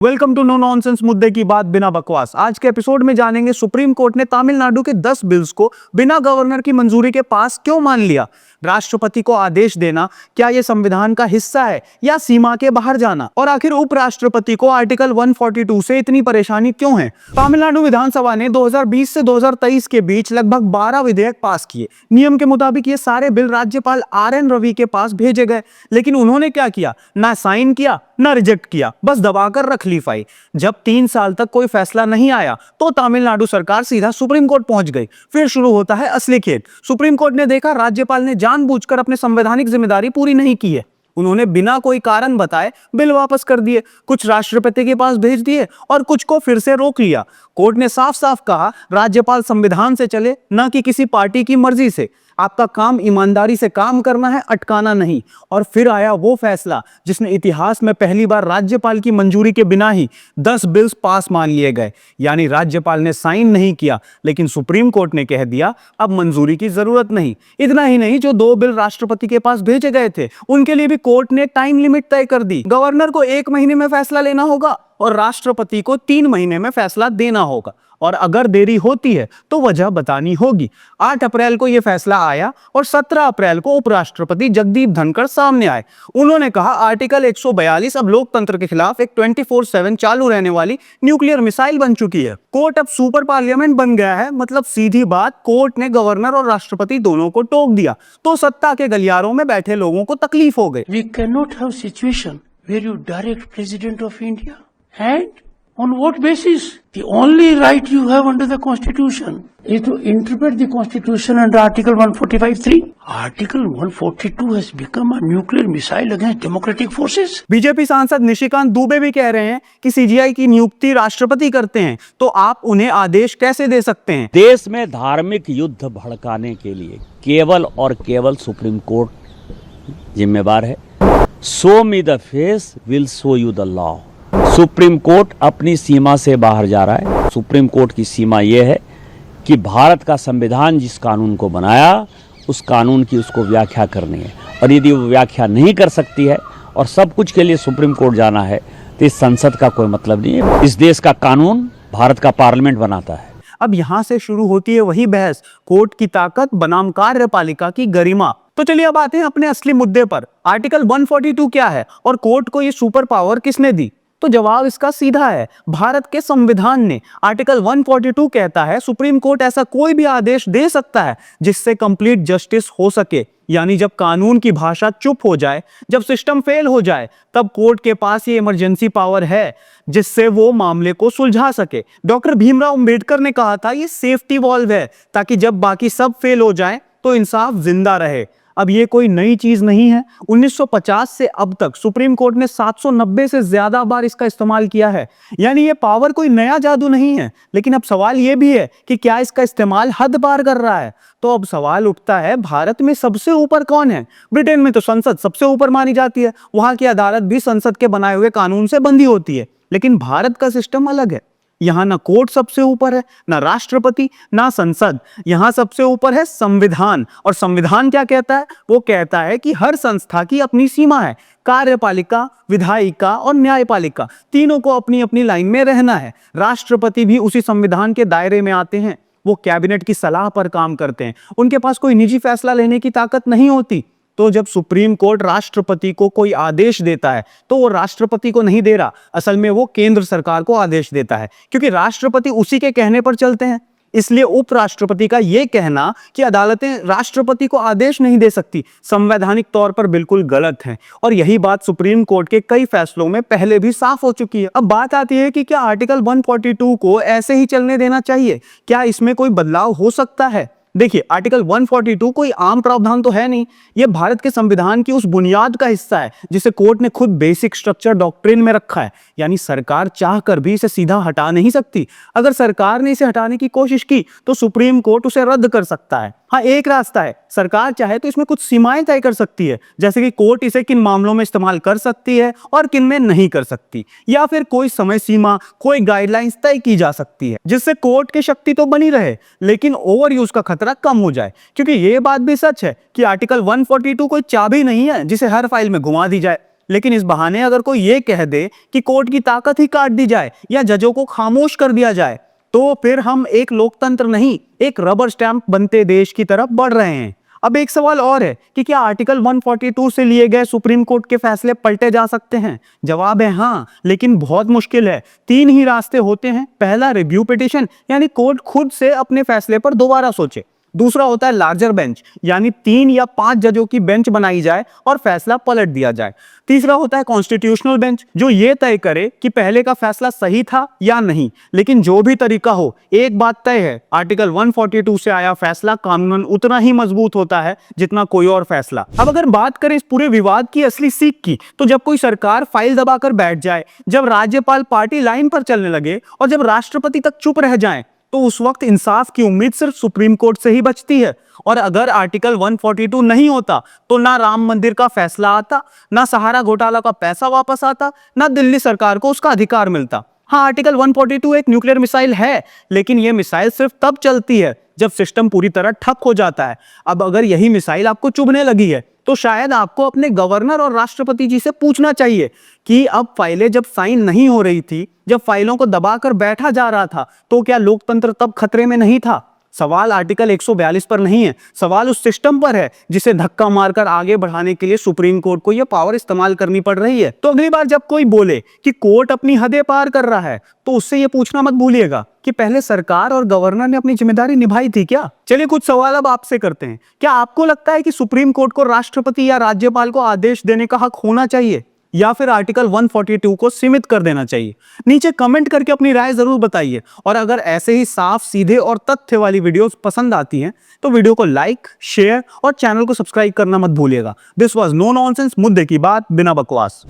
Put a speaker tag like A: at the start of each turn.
A: Welcome to know nonsense, मुद्दे की बात बिना बकवास। आज के एपिसोड में जानेंगे सुप्रीम कोर्ट ने तमिलनाडु के 10 बिल्स को बिना गवर्नर की मंजूरी के पास क्यों मान लिया। राष्ट्रपति को आदेश देना क्या यह संविधान का हिस्सा है या सीमा के बाहर जाना, और आखिर उपराष्ट्रपति को आर्टिकल 142 से इतनी परेशानी क्यों है। तमिलनाडु विधानसभा ने 2020 से 2023 के बीच लगभग 12 विधेयक पास किए। नियम के मुताबिक ये सारे बिल राज्यपाल RN रवि के पास भेजे गए, लेकिन उन्होंने क्या किया, ना साइन किया ना रिजेक्ट किया, बस दबाकर रख ली फाइल। जब 3 साल तक कोई फैसला नहीं आया तो तमिलनाडु सरकार सीधा सुप्रीम कोर्ट पहुंच गई। फिर शुरू होता है असली खेल। सुप्रीम कोर्ट ने देखा राज्यपाल ने जानबूझकर अपने संवैधानिक जिम्मेदारी पूरी नहीं की है। उन्होंने बिना कोई कारण बताए बिल वापस कर दिए, कुछ राष्ट्रपति के पास भेज दिए और कुछ को फिर से रोक लिया। कोर्ट ने साफ साफ कहा, राज्यपाल संविधान से चले, न कि किसी पार्टी की मर्जी से। आपका काम ईमानदारी से काम करना है, अटकाना नहीं। और फिर आया वो फैसला जिसने इतिहास में पहली बार राज्यपाल की मंजूरी के बिना ही 10 बिल्स पास मान लिए गए। यानी राज्यपाल ने साइन नहीं किया, लेकिन सुप्रीम कोर्ट ने कह दिया अब मंजूरी की जरूरत नहीं। इतना ही नहीं, जो 2 बिल राष्ट्रपति के पास भेजे गए थे उनके लिए भी कोर्ट ने टाइम लिमिट तय कर दी। गवर्नर को 1 महीने में फैसला लेना होगा और राष्ट्रपति को 3 महीने में फैसला देना होगा, और अगर देरी होती है तो वजह बतानी होगी। 8 अप्रैल को यह फैसला आया और 17 अप्रैल को उपराष्ट्रपति जगदीप धनखड़ सामने आए। उन्होंने कहा, आर्टिकल 142 अब लोकतंत्र के खिलाफ एक 24/7 चालू रहने वाली न्यूक्लियर मिसाइल बन चुकी है। कोर्ट अब सुपर पार्लियामेंट बन गया है। मतलब सीधी बात, कोर्ट ने गवर्नर और राष्ट्रपति दोनों को टोक दिया तो सत्ता के गलियारों में बैठे लोगों को तकलीफ हो गई।
B: We cannot have situation where you direct President of India and on what basis? The only right you have under the Constitution is to interpret the Constitution under Article 145(3). Article 142 has become a nuclear missile against democratic forces.
A: BJP सांसद निशिकांत दुबे भी कह रहे हैं कि CGI की नियुक्ति राष्ट्रपति करते हैं, तो आप उन्हें आदेश कैसे दे सकते हैं।
C: देश में धार्मिक युद्ध भड़काने के लिए केवल और केवल सुप्रीम कोर्ट जिम्मेवार है। Show me the face will show you the law. Supreme court अपनी सीमा से बाहर जा रहा है। सुप्रीम कोर्ट की सीमा यह है कि भारत का संविधान जिस कानून को बनाया उस कानून की उसको व्याख्या करनी है, और यदि वो व्याख्या नहीं कर सकती है और सब कुछ के लिए सुप्रीम कोर्ट जाना है तो इस संसद का कोई मतलब नहीं है। इस देश का कानून भारत का पार्लियामेंट बनाता है।
A: अब यहां से शुरू होती है वही बहस, कोर्ट की ताकत बनाम कार्यपालिका की गरिमा। तो चलिए अब आते हैं अपने असली मुद्दे पर। आर्टिकल 142 क्या है और कोर्ट को ये सुपर पावर किसने दी? तो जवाब इसका सीधा है, भारत के संविधान ने। आर्टिकल 142 कहता है सुप्रीम कोर्ट ऐसा कोई भी आदेश दे सकता है जिससे कंप्लीट जस्टिस हो सके। यानी जब कानून की भाषा चुप हो जाए, जब सिस्टम फेल हो जाए, तब कोर्ट के पास ये इमरजेंसी पावर है जिससे वो मामले को सुलझा सके। डॉक्टर भीमराव अंबेडकर ने कहा था ये सेफ्टी वॉल्व है, ताकि जब बाकी सब फेल हो जाए तो इंसाफ जिंदा रहे। अब ये कोई नई चीज नहीं है। 1950 से अब तक सुप्रीम कोर्ट ने 790 से ज्यादा बार इसका इस्तेमाल किया है। यानी ये पावर कोई नया जादू नहीं है। लेकिन अब सवाल ये भी है कि क्या इसका इस्तेमाल हद पार कर रहा है। तो अब सवाल उठता है, भारत में सबसे ऊपर कौन है? ब्रिटेन में तो संसद सबसे ऊपर मानी जाती है, वहां की अदालत भी संसद के बनाए हुए कानून से बंधी होती है। लेकिन भारत का सिस्टम अलग है। यहाँ ना कोर्ट सबसे ऊपर है, ना राष्ट्रपति, ना संसद। यहाँ सबसे ऊपर है संविधान। और संविधान क्या कहता है? वो कहता है कि हर संस्था की अपनी सीमा है। कार्यपालिका, विधायिका और न्यायपालिका तीनों को अपनी अपनी लाइन में रहना है। राष्ट्रपति भी उसी संविधान के दायरे में आते हैं। वो कैबिनेट की सलाह पर काम करते हैं। उनके पास कोई निजी फैसला लेने की ताकत नहीं होती। तो जब सुप्रीम कोर्ट राष्ट्रपति को कोई आदेश देता है तो वो राष्ट्रपति को नहीं दे रहा, असल में वो केंद्र सरकार को आदेश देता है, क्योंकि राष्ट्रपति उसी के कहने पर चलते हैं। इसलिए उपराष्ट्रपति का यह कहना कि अदालतें राष्ट्रपति को आदेश नहीं दे सकती संवैधानिक तौर पर बिल्कुल गलत है। और यही बात सुप्रीम कोर्ट के कई फैसलों में पहले भी साफ हो चुकी है। अब बात आती है कि क्या आर्टिकल 142 को ऐसे ही चलने देना चाहिए? क्या इसमें कोई बदलाव हो सकता है? देखिए, आर्टिकल 142 कोई आम प्रावधान तो है नहीं। यह भारत के संविधान की उस बुनियाद का हिस्सा है जिसे कोर्ट ने खुद बेसिक स्ट्रक्चर डॉक्ट्रिन में रखा है। यानी सरकार चाहकर भी इसे सीधा हटा नहीं सकती। अगर सरकार ने इसे हटाने की कोशिश की तो सुप्रीम कोर्ट उसे रद्द कर सकता है। हाँ, एक रास्ता है, सरकार चाहे तो इसमें कुछ सीमाएं तय कर सकती है, जैसे कि कोर्ट इसे किन मामलों में इस्तेमाल कर सकती है और किन में नहीं कर सकती, या फिर कोई समय सीमा, कोई गाइडलाइंस तय की जा सकती है जिससे कोर्ट की शक्ति तो बनी रहे लेकिन ओवर यूज का खतरा कम हो जाए। क्योंकि ये बात भी सच है कि आर्टिकल 142 कोई चाबी नहीं है जिसे हर फाइल में घुमा दी जाए। लेकिन इस बहाने अगर कोई ये कह दे कि कोर्ट की ताकत ही काट दी जाए या जजों को खामोश कर दिया जाए, तो फिर हम एक लोकतंत्र नहीं, एक रबर स्टैंप बनते देश की तरफ बढ़ रहे हैं। अब एक सवाल और है कि क्या आर्टिकल 142 से लिए गए सुप्रीम कोर्ट के फैसले पलटे जा सकते हैं? जवाब है हाँ, लेकिन बहुत मुश्किल है। 3 ही रास्ते होते हैं। पहला, रिव्यू पिटीशन, यानी कोर्ट खुद से अपने फैसले पर दोबारा सोचे। दूसरा होता है लार्जर बेंच, यानी 3 या 5 जजों की बेंच बनाई जाए और फैसला पलट दिया जाए। तीसरा होता है कॉन्स्टिट्यूशनल बेंच, जो ये तय करे कि पहले का फैसला सही था या नहीं। लेकिन जो भी तरीका हो, एक बात तय है, आर्टिकल 142 से आया फैसला कानूनन उतना ही मजबूत होता है जितना कोई और फैसला। अब अगर बात करें इस पूरे विवाद की असली सीख की, तो जब कोई सरकार फाइल दबाकर बैठ जाए, जब राज्यपाल पार्टी लाइन पर चलने लगे और जब राष्ट्रपति तक चुप रह जाए, तो उस वक्त इंसाफ की उम्मीद सिर्फ सुप्रीम कोर्ट से ही बचती है। और अगर आर्टिकल 142 नहीं होता, तो ना राम मंदिर का फैसला आता, ना सहारा घोटाला का पैसा वापस आता, ना दिल्ली सरकार को उसका अधिकार मिलता। हाँ, आर्टिकल 142 एक न्यूक्लियर मिसाइल है, लेकिन यह मिसाइल सिर्फ तब चलती है जब सिस्टम पूरी तरह ठप हो जाता है। अब अगर यही मिसाइल आपको चुभने लगी है, तो शायद आपको अपने गवर्नर और राष्ट्रपति जी से पूछना चाहिए कि अब फाइलें जब साइन नहीं हो रही थी, जब फाइलों को दबाकर बैठा जा रहा था, तो क्या लोकतंत्र तब खतरे में नहीं था? सवाल आर्टिकल 142 पर नहीं है, सवाल उस सिस्टम पर है जिसे धक्का मारकर आगे बढ़ाने के लिए सुप्रीम कोर्ट को यह पावर इस्तेमाल करनी पड़ रही है। तो अगली बार जब कोई बोले कि कोर्ट अपनी हदें पार कर रहा है, तो उससे यह पूछना मत भूलिएगा कि पहले सरकार और गवर्नर ने अपनी जिम्मेदारी निभाई थी क्या? चलिए कुछ सवाल अब आपसे करते हैं। क्या आपको लगता है कि सुप्रीम कोर्ट को राष्ट्रपति या राज्यपाल को आदेश देने का हक होना चाहिए, या फिर आर्टिकल 142 को सीमित कर देना चाहिए? नीचे कमेंट करके अपनी राय जरूर बताइए। और अगर ऐसे ही साफ, सीधे और तथ्य वाली वीडियोस पसंद आती हैं, तो वीडियो को लाइक, शेयर और चैनल को सब्सक्राइब करना मत भूलिएगा। दिस वाज नो नॉनसेंस, मुद्दे की बात बिना बकवास।